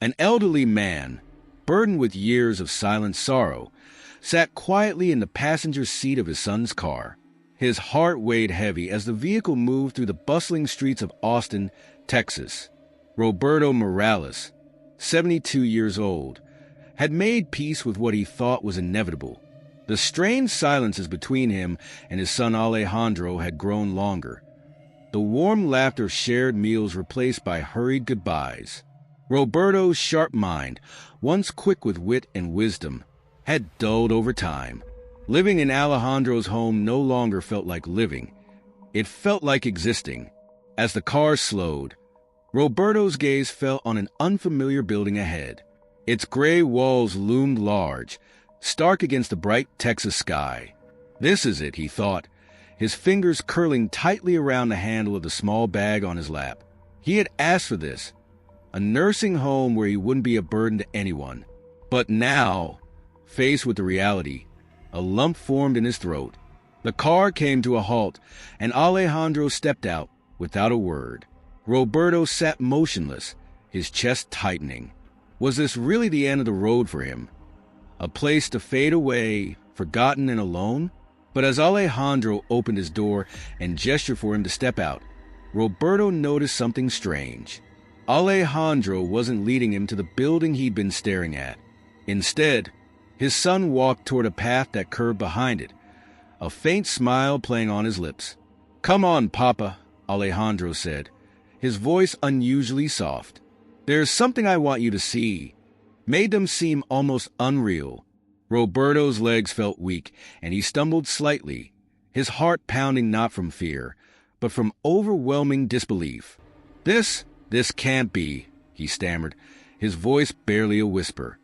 An elderly man, burdened with years of silent sorrow, sat quietly in the passenger seat of his son's car. His heart weighed heavy as the vehicle moved through the bustling streets of Austin, Texas. Roberto Morales, 72 years old, had made peace with what he thought was inevitable. The strained silences between him and his son Alejandro had grown longer. The warm laughter of shared meals replaced by hurried goodbyes. Roberto's sharp mind, once quick with wit and wisdom, had dulled over time. Living in Alejandro's home no longer felt like living. It felt like existing. As the car slowed, Roberto's gaze fell on an unfamiliar building ahead. Its gray walls loomed large, stark against the bright Texas sky. This is it, he thought, his fingers curling tightly around the handle of the small bag on his lap. He had asked for this, a nursing home where he wouldn't be a burden to anyone. But now, faced with the reality, a lump formed in his throat. The car came to a halt, and Alejandro stepped out without a word. Roberto sat motionless, his chest tightening. Was this really the end of the road for him? A place to fade away, forgotten and alone? But as Alejandro opened his door and gestured for him to step out, Roberto noticed something strange. Alejandro wasn't leading him to the building he'd been staring at. Instead, his son walked toward a path that curved behind it, a faint smile playing on his lips. "Come on, Papa," Alejandro said, his voice unusually soft. "There's something I want you to see." Made them seem almost unreal. Roberto's legs felt weak, and he stumbled slightly, his heart pounding not from fear, but from overwhelming disbelief. This can't be," he stammered, his voice barely a whisper.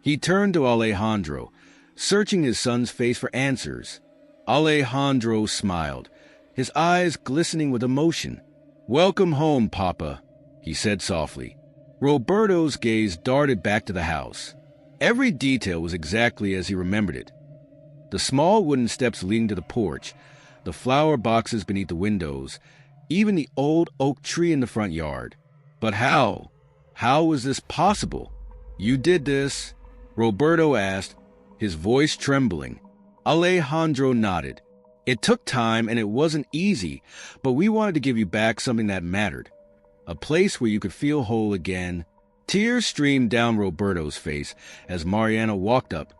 He turned to Alejandro, searching his son's face for answers. Alejandro smiled, his eyes glistening with emotion. "Welcome home, Papa," he said softly. Roberto's gaze darted back to the house. Every detail was exactly as he remembered it. The small wooden steps leading to the porch, the flower boxes beneath the windows, even the old oak tree in the front yard. But how? How was this possible? "You did this?" Roberto asked, his voice trembling. Alejandro nodded. "It took time and it wasn't easy, but we wanted to give you back something that mattered. A place where you could feel whole again." Tears streamed down Roberto's face as Mariana walked up,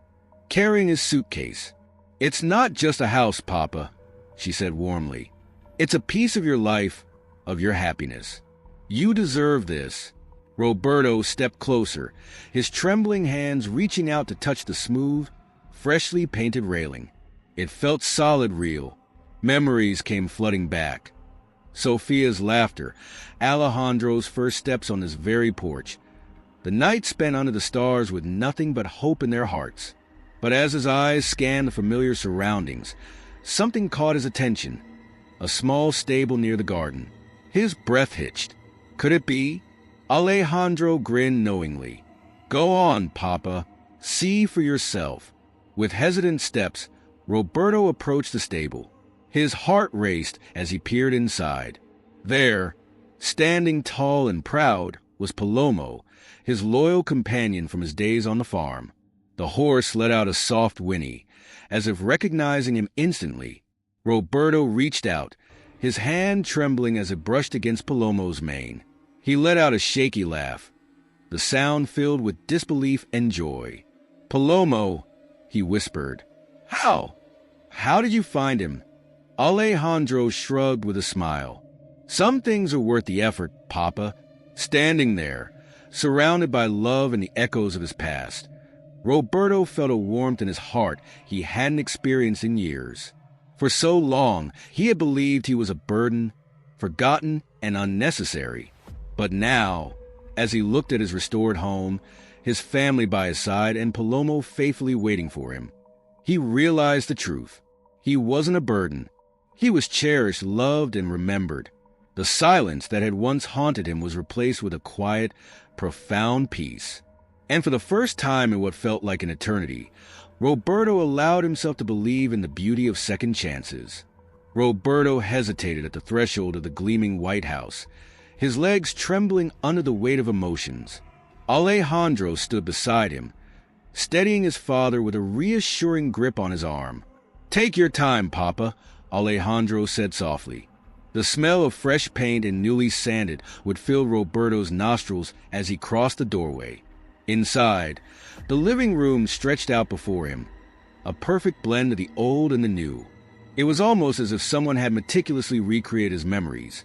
carrying his suitcase. "It's not just a house, Papa," she said warmly. "It's a piece of your life, of your happiness. You deserve this." Roberto stepped closer, his trembling hands reaching out to touch the smooth, freshly painted railing. It felt solid, real. Memories came flooding back. Sophia's laughter, Alejandro's first steps on this very porch, the night spent under the stars with nothing but hope in their hearts. But as his eyes scanned the familiar surroundings, something caught his attention. A small stable near the garden. His breath hitched. Could it be? Alejandro grinned knowingly. "Go on, Papa. See for yourself." With hesitant steps, Roberto approached the stable. His heart raced as he peered inside. There, standing tall and proud, was Palomo, his loyal companion from his days on the farm. The horse let out a soft whinny, as if recognizing him instantly. Roberto reached out, his hand trembling as it brushed against Palomo's mane. He let out a shaky laugh, the sound filled with disbelief and joy. "Palomo," he whispered. "How? How did you find him?" Alejandro shrugged with a smile. "Some things are worth the effort, Papa." Standing there, surrounded by love and the echoes of his past, Roberto felt a warmth in his heart he hadn't experienced in years. For so long, he had believed he was a burden, forgotten and unnecessary. But now, as he looked at his restored home, his family by his side, and Palomo faithfully waiting for him, he realized the truth. He wasn't a burden. He was cherished, loved, and remembered. The silence that had once haunted him was replaced with a quiet, profound peace. And for the first time in what felt like an eternity, Roberto allowed himself to believe in the beauty of second chances. Roberto hesitated at the threshold of the gleaming White House, his legs trembling under the weight of emotions. Alejandro stood beside him, steadying his father with a reassuring grip on his arm. "Take your time, Papa," Alejandro said softly. The smell of fresh paint and newly sanded would fill Roberto's nostrils as he crossed the doorway. Inside, the living room stretched out before him, a perfect blend of the old and the new. It was almost as if someone had meticulously recreated his memories.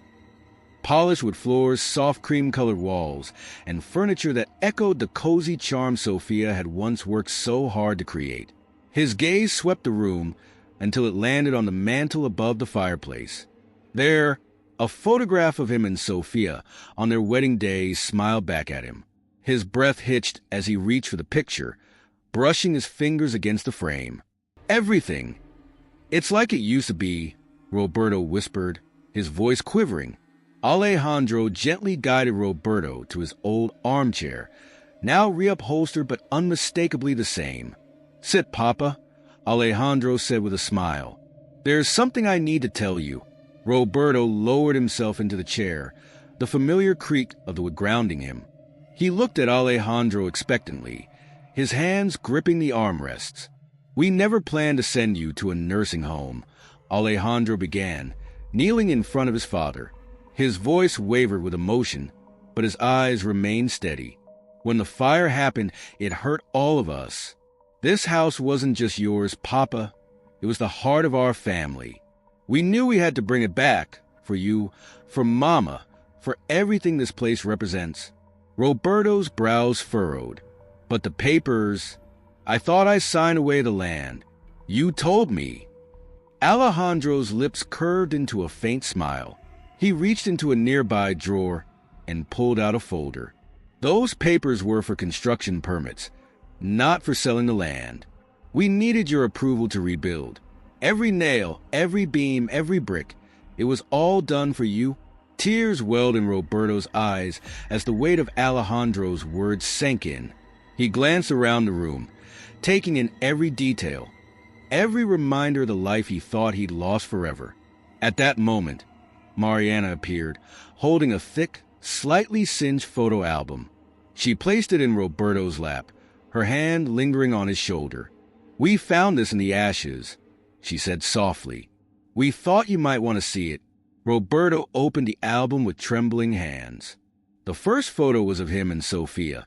Polished wood floors, soft cream-colored walls, and furniture that echoed the cozy charm Sophia had once worked so hard to create. His gaze swept the room until it landed on the mantel above the fireplace. There, a photograph of him and Sophia on their wedding day smiled back at him. His breath hitched as he reached for the picture, brushing his fingers against the frame. "Everything. It's like it used to be," Roberto whispered, his voice quivering. Alejandro gently guided Roberto to his old armchair, now reupholstered but unmistakably the same. "Sit, Papa," Alejandro said with a smile. "There's something I need to tell you." Roberto lowered himself into the chair, the familiar creak of the wood grounding him. He looked at Alejandro expectantly, his hands gripping the armrests. "We never planned to send you to a nursing home," Alejandro began, kneeling in front of his father. His voice wavered with emotion, but his eyes remained steady. "When the fire happened, it hurt all of us. This house wasn't just yours, Papa. It was the heart of our family. We knew we had to bring it back, for you, for Mama, for everything this place represents." Roberto's brows furrowed. "But the papers, I thought I signed away the land. You told me." Alejandro's lips curved into a faint smile. He reached into a nearby drawer and pulled out a folder. "Those papers were for construction permits, not for selling the land. We needed your approval to rebuild. Every nail, every beam, every brick. It was all done for you." Tears welled in Roberto's eyes as the weight of Alejandro's words sank in. He glanced around the room, taking in every detail, every reminder of the life he thought he'd lost forever. At that moment, Mariana appeared, holding a thick, slightly singed photo album. She placed it in Roberto's lap, her hand lingering on his shoulder. "We found this in the ashes," she said softly. "We thought you might want to see it." Roberto opened the album with trembling hands. The first photo was of him and Sophia,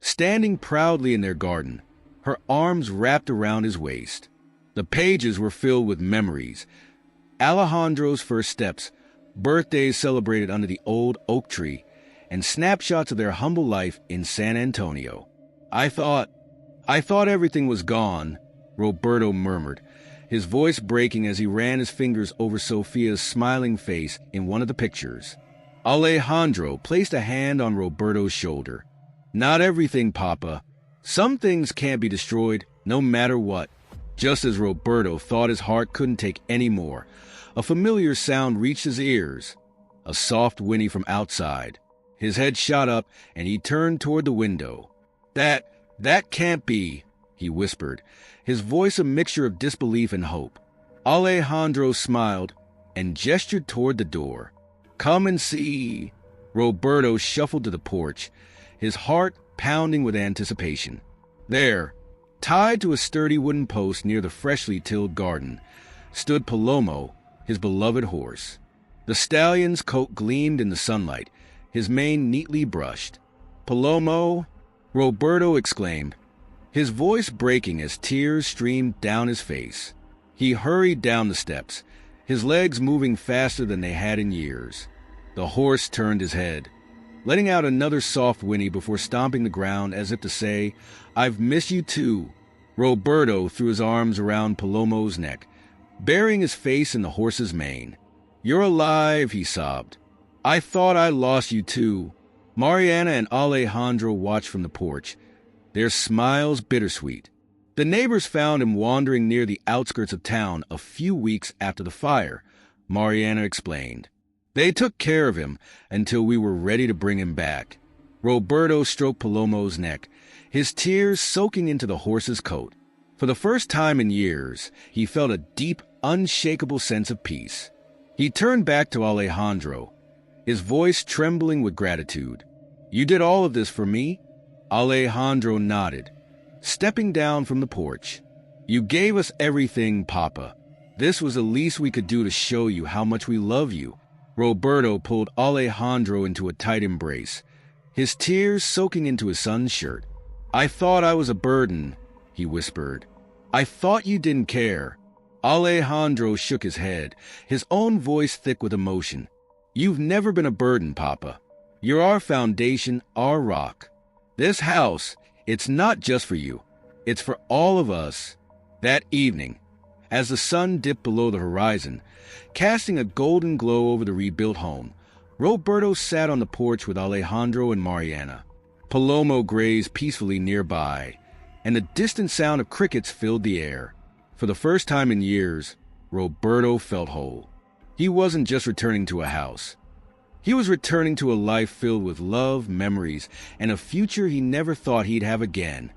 standing proudly in their garden, her arms wrapped around his waist. The pages were filled with memories. Alejandro's first steps, birthdays celebrated under the old oak tree, and snapshots of their humble life in San Antonio. I thought everything was gone," Roberto murmured, his voice breaking as he ran his fingers over Sophia's smiling face in one of the pictures. Alejandro placed a hand on Roberto's shoulder. "Not everything, Papa. Some things can't be destroyed, no matter what." Just as Roberto thought his heart couldn't take any more, a familiar sound reached his ears, a soft whinny from outside. His head shot up, and he turned toward the window. That can't be," he whispered, his voice a mixture of disbelief and hope. Alejandro smiled and gestured toward the door. "Come and see." Roberto shuffled to the porch, his heart pounding with anticipation. There, tied to a sturdy wooden post near the freshly tilled garden, stood Palomo, his beloved horse. The stallion's coat gleamed in the sunlight, his mane neatly brushed. "Palomo!" Roberto exclaimed, his voice breaking as tears streamed down his face. He hurried down the steps, his legs moving faster than they had in years. The horse turned his head, letting out another soft whinny before stomping the ground as if to say, "I've missed you too." Roberto threw his arms around Palomo's neck, burying his face in the horse's mane. "You're alive," he sobbed. "I thought I lost you too." Mariana and Alejandro watched from the porch, their smiles bittersweet. The neighbors found him wandering near the outskirts of town a few weeks after the fire, Mariana explained. "They took care of him until we were ready to bring him back." Roberto stroked Palomo's neck, his tears soaking into the horse's coat. For the first time in years, he felt a deep, unshakable sense of peace. He turned back to Alejandro, his voice trembling with gratitude. "You did all of this for me?" Alejandro nodded, stepping down from the porch. "You gave us everything, Papa. This was the least we could do to show you how much we love you." Roberto pulled Alejandro into a tight embrace, his tears soaking into his son's shirt. "I thought I was a burden," he whispered. "I thought you didn't care." Alejandro shook his head, his own voice thick with emotion. "You've never been a burden, Papa. You're our foundation, our rock. This house, it's not just for you. It's for all of us." That evening, as the sun dipped below the horizon, casting a golden glow over the rebuilt home, Roberto sat on the porch with Alejandro and Mariana. Palomo grazed peacefully nearby, and the distant sound of crickets filled the air. For the first time in years, Roberto felt whole. He wasn't just returning to a house. He was returning to a life filled with love, memories, and a future he never thought he'd have again.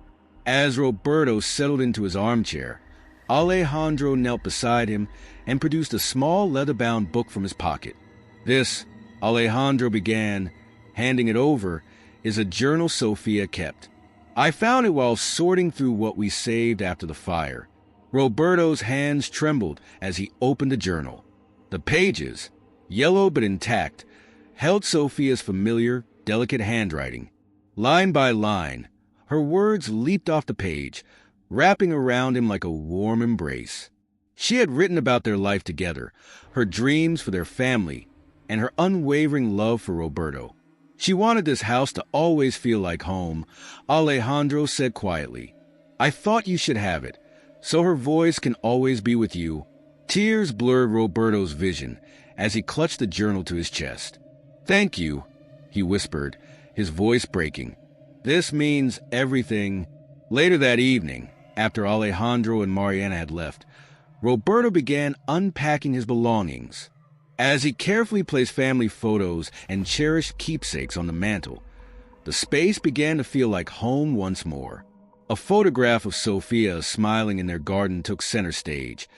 As Roberto settled into his armchair, Alejandro knelt beside him and produced a small leather-bound book from his pocket. "This," Alejandro began, handing it over, "is a journal Sophia kept. I found it while sorting through what we saved after the fire." Roberto's hands trembled as he opened the journal. The pages, yellow but intact, held Sophia's familiar, delicate handwriting. Line by line, her words leaped off the page, wrapping around him like a warm embrace. She had written about their life together, her dreams for their family, and her unwavering love for Roberto. She wanted this house to always feel like home. Alejandro said quietly, "I thought you should have it, so her voice can always be with you." Tears blurred Roberto's vision as he clutched the journal to his chest. "Thank you," he whispered, his voice breaking. "This means everything." Later that evening, after Alejandro and Mariana had left, Roberto began unpacking his belongings. As he carefully placed family photos and cherished keepsakes on the mantel, the space began to feel like home once more. A photograph of Sophia smiling in their garden took center stage,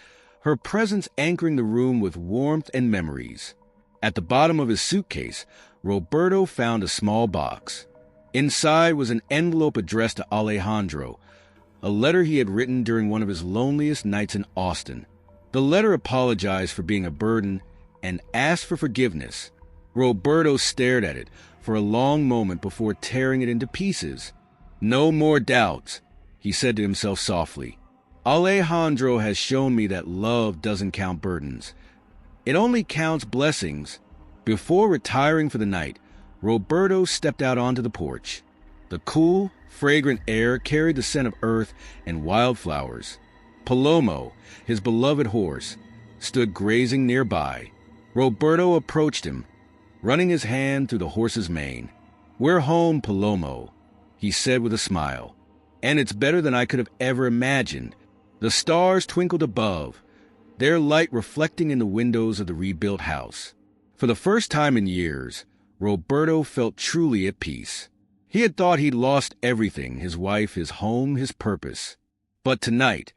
her presence anchoring the room with warmth and memories. At the bottom of his suitcase, Roberto found a small box. Inside was an envelope addressed to Alejandro, a letter he had written during one of his loneliest nights in Austin. The letter apologized for being a burden and asked for forgiveness. Roberto stared at it for a long moment before tearing it into pieces. "No more doubts," he said to himself softly. "Alejandro has shown me that love doesn't count burdens. It only counts blessings." Before retiring for the night, Roberto stepped out onto the porch. The cool, fragrant air carried the scent of earth and wildflowers. Palomo, his beloved horse, stood grazing nearby. Roberto approached him, running his hand through the horse's mane. "We're home, Palomo," he said with a smile. "And it's better than I could have ever imagined." The stars twinkled above, their light reflecting in the windows of the rebuilt house. For the first time in years, Roberto felt truly at peace. He had thought he'd lost everything, his wife, his home, his purpose. But tonight,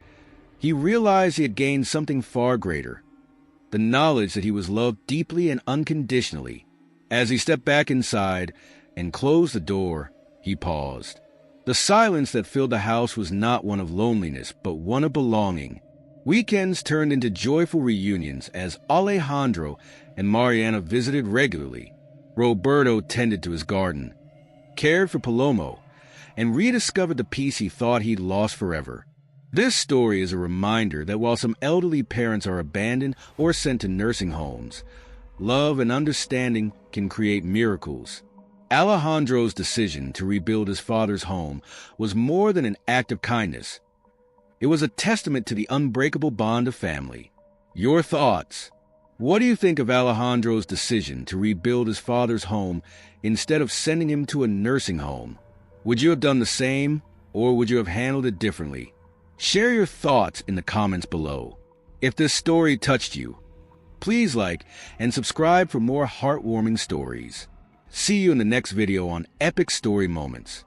he realized he had gained something far greater, the knowledge that he was loved deeply and unconditionally. As he stepped back inside and closed the door, he paused. The silence that filled the house was not one of loneliness, but one of belonging. Weekends turned into joyful reunions as Alejandro and Mariana visited regularly. Roberto tended to his garden, cared for Palomo, and rediscovered the peace he thought he'd lost forever. This story is a reminder that while some elderly parents are abandoned or sent to nursing homes, love and understanding can create miracles. Alejandro's decision to rebuild his father's home was more than an act of kindness. It was a testament to the unbreakable bond of family. Your thoughts? What do you think of Alejandro's decision to rebuild his father's home instead of sending him to a nursing home? Would you have done the same, or would you have handled it differently? Share your thoughts in the comments below. If this story touched you, please like and subscribe for more heartwarming stories. See you in the next video on Epic Story Moments.